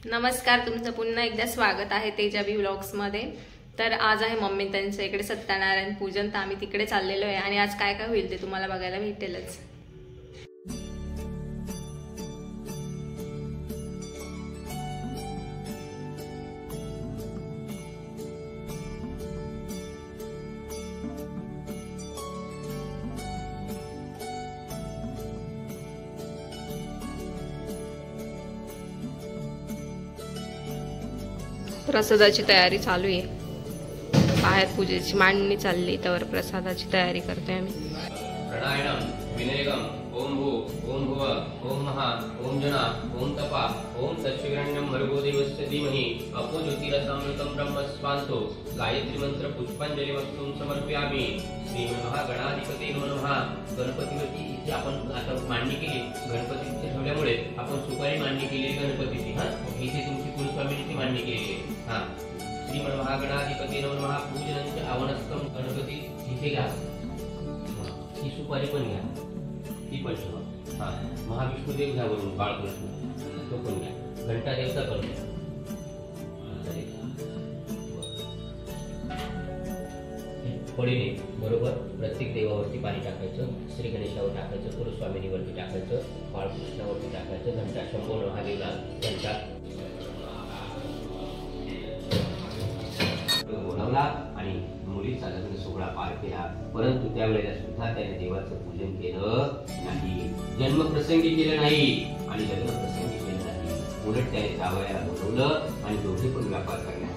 नमस्कार, तुमचं पुन्हा एकदा स्वागत आहे तेजाबी व्लॉग्समध्ये। तर आज आहे मम्मी त्यांच्या इकडे सत्यनारायण पूजन, तर आम्ही तिकडे चाललेलो आहे आणि आज काय काय होईल ते तुम्हाला बघायला भेटेलच। प्रसादाची तयारी चालू आहे, बाहेर पूजेची मांडणी चालली, तर प्रसादाची तयारी करतोय आम्ही। प्रणायनम विनयगम ओम भू ओम भुव ओम महा ओम जना ओम तपा ओम तत्शिवरण्यम भर्गो देवस्य धीमहि अपो ज्योतिरसामृतं ब्रह्म स्वांतो गायत्री मंत्र पुष्पांजलि वक्तुम समर्पयामि। श्री महागणाधिपते नमः। गणपतीवरती इथे आपण आता मांडणी केली, गणपतीचे ठेवल्यामुळे आपण सुपारी मांडणी केली गणपतीची। इथे तुमची कुलस्वामिनीची मांडणी केली आहे। श्री महागणाधिपते नमः। पूजनांचे आवनस्तम गणपती इथे घ्या, ही सुपारी पण घ्या, ती पण ठेवा। महाविष्णुदेव घ्या वरून, बाळकृष्ण तो पण घ्या, घंटा देवता पण घ्या। पडीने बरोबर प्रत्येक देवावरती पाणी टाकायचं, श्री गणेशावर टाकायचं, कुलस्वामिनीवरती टाकायचं, बाळकृष्णावरती टाकायचं, घंटा शंभो महादेवला घंटा बोलावला आणि मुलीचा लग्न सोहळा पार केला। परंतु त्यावेळेला सुद्धा त्याने देवाचं पूजन केलं नाही, जन्मप्रसंगी केलं नाही आणि लग्न प्रसंगी केलं नाही। उलट त्याने जावयाला बोलवलं आणि दोघे पण व्यापार करण्यासाठी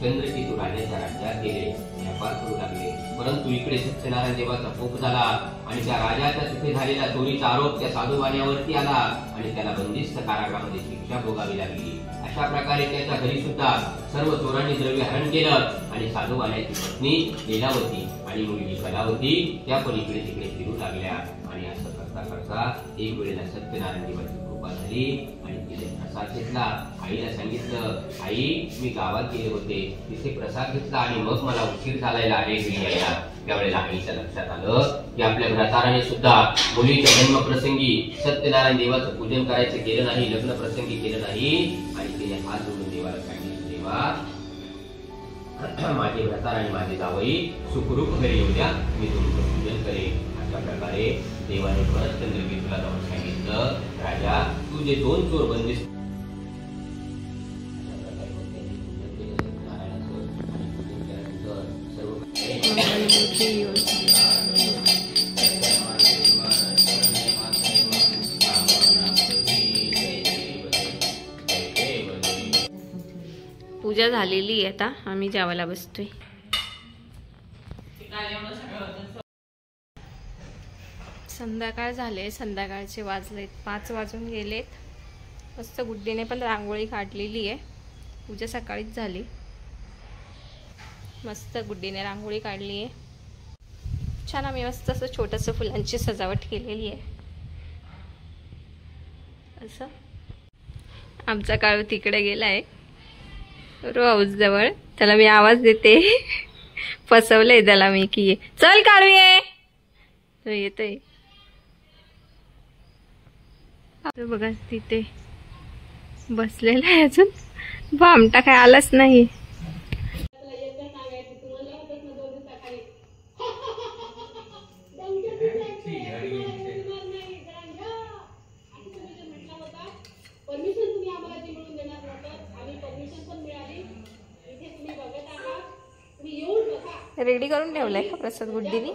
चंद्रकेतू राजाच्या राज्यात गेले, व्यापार करू लागले। परंतु इकडे सत्यनारायण देवाचा कोप झाला आणि त्या राजाच्या तिथे झालेला चोरीचा आरोप त्या साधूवाण्यावरती आला आणि त्याला बंदिस्त कारागृहामध्ये शिक्षा भोगावी लागली। अशा प्रकारे त्याच्या घरी सुद्धा सर्व चोरांनी द्रव्य हरण केलं आणि साधूवाण्याची पत्नी लीलावती आणि मुलगी कलावती त्या पण इकडे तिकडे फिरू लागल्या। आणि असं करता करता एक वेळेला सत्यनारायण देवाची कृपा झाली आणि तिने प्रसाद घेतला। आईला सांगितलं, आई मी गावात गेले होते, तिथे प्रसाद घेतला आणि मग मला उशीर झालायला आले घरी यायला। त्यावेळेला आईच्या लक्षात आलं की आपल्या भ्राताराने सुद्धा मुलीच्या जन्मप्रसंगी सत्यनारायण देवाचं पूजन करायचं केलं नाही, लग्न प्रसंगी केलं नाही आणि तिने हात जोडून देवाला सांगितलं, देवा माझे भ्रातार आणि माझे जावई सुखरूप घरी येऊ द्या, मी तुमचं पूजन करेन। अशा प्रकारे देवाने परत चंद्रकेतूला जाऊन सांगितलं, राजा तुझे 2 चोर बंदिस्त पूजा झालेली आहे, आता आम्ही जेवायला बसतोय। संध्याकाळ झाले, संध्याकाळचे वाजलेत 5 वाजून गेलेत। मस्त गुड्डीने पण रांगोळी काढलेली आहे, पूजा सकाळीच झाली। मस्त गुड्डीने रांगोळी काढली आहे, छान। आम्ही मस्त असं छोटंसं फुलांची सजावट केलेली आहे। असं आमचा काळू तिकडे गेलाय रोज जवळ, त्याला मी आवाज देते, फसवलंय त्याला मी की चल काळू ये, तो येतोय। बघा तिथे बसलेला आहे, अजून भामटा काय आलाच नाही। रेडी करून ठेवलाय का प्रसाद गुड्डीनी?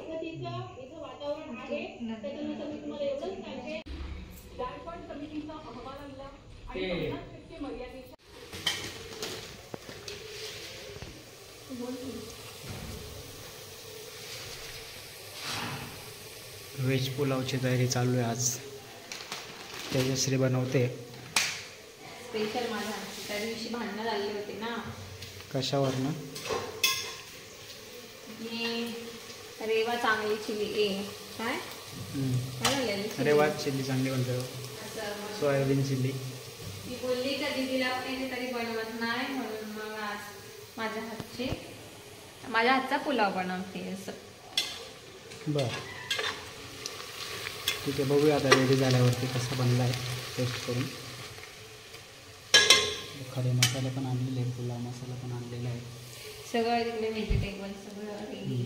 व्हेज पुलावची तयारी चालू आहे आज, तेजश्री बनवते स्पेशल। माझ्या त्या दिवशी भांडणं झाले होते ना, कशावर ना? रेवा चांगली चिली काय रेवा चिल्ली चांगली बनते, सोयाबीन चिल्ली। ती बोलली का दीदीला पण तरी बनवत नाही, म्हणून मग आज माझ्या हातचा पुलाव बनवते असं। बरं ठीक आहे, बघूया आता रेडी झाल्यावरती कसा बनला आहे टेस्ट करून। खडे मसाले पण आणलेले आहे, पुलाव मसाला पण आणलेला आहे. सगळं तिकडे व्हेजिटेबल सगळं ready.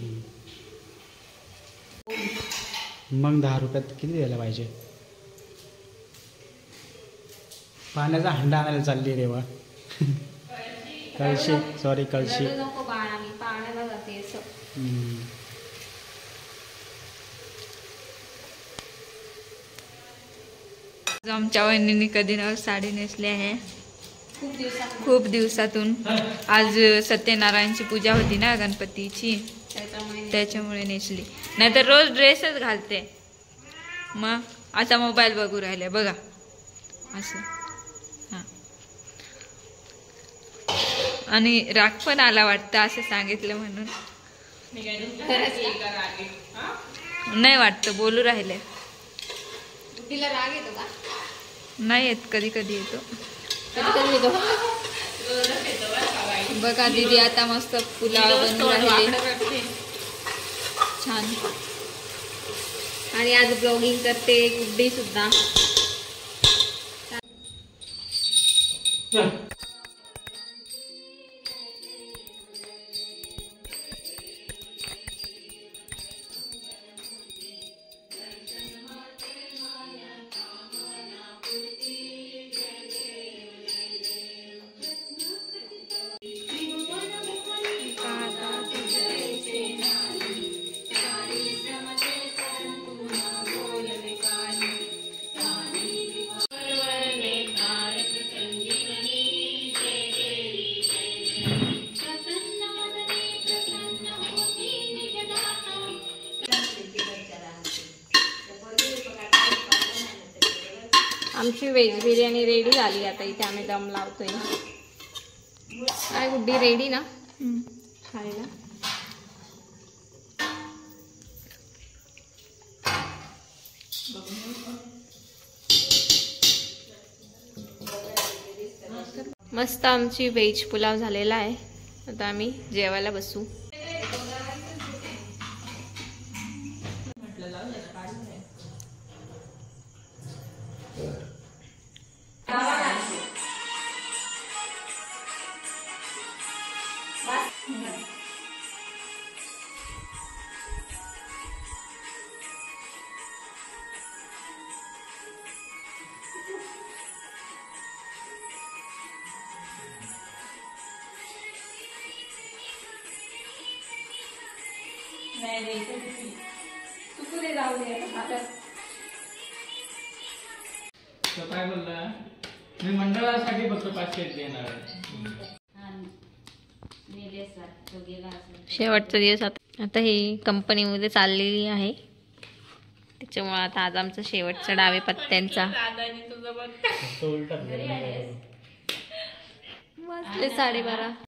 मग 10 रुपयात किती द्यायला पाहिजे? पाण्याचा हंडा आणायला चालली रेवा. कळशी, सॉरी कळशी. रडू नको बाळा, मी पाण्याला जाते असं. आमच्या वहिनीने कधी न साडी नेसली आहे खूप दिवसातून. आज सत्यनारायणची पूजा होती ना गणपतीची, त्याच्यामुळे नेसली. नाहीतर रोज ड्रेसच घालते. मग आता मोबाईल बघू राहिले बघा असं. हां, आणि राग पण आला वाटतं असं सांगितलं म्हणून. नाही वाटतं, बोलू राहिले. तिला राग येतो का? नाही येत, कधी कधी येतो. बघा दीदी आता मस्त पुलाव बनवून राहिले छान. आणि आज ब्लॉगिंग करते गुड्डी सुद्धा. आमची व्हेज बिर्याणी रेडी झाली. आता इथे आम्ही दम लावतोय. काय गुड्डी, रेडी ना खायला? मस्त आमची व्हेज पुलाव झालेला आहे. आता आम्ही जेवायला बसू. काय बोलला? मी मंडळासाठी फक्त 500 देणार. शेवटचा दिवस आता ही कंपनीमध्ये चाललेली आहे, त्याच्यामुळे आता आज आमचा शेवटचा डावे पत्त्यांचा. वाजले 12:30.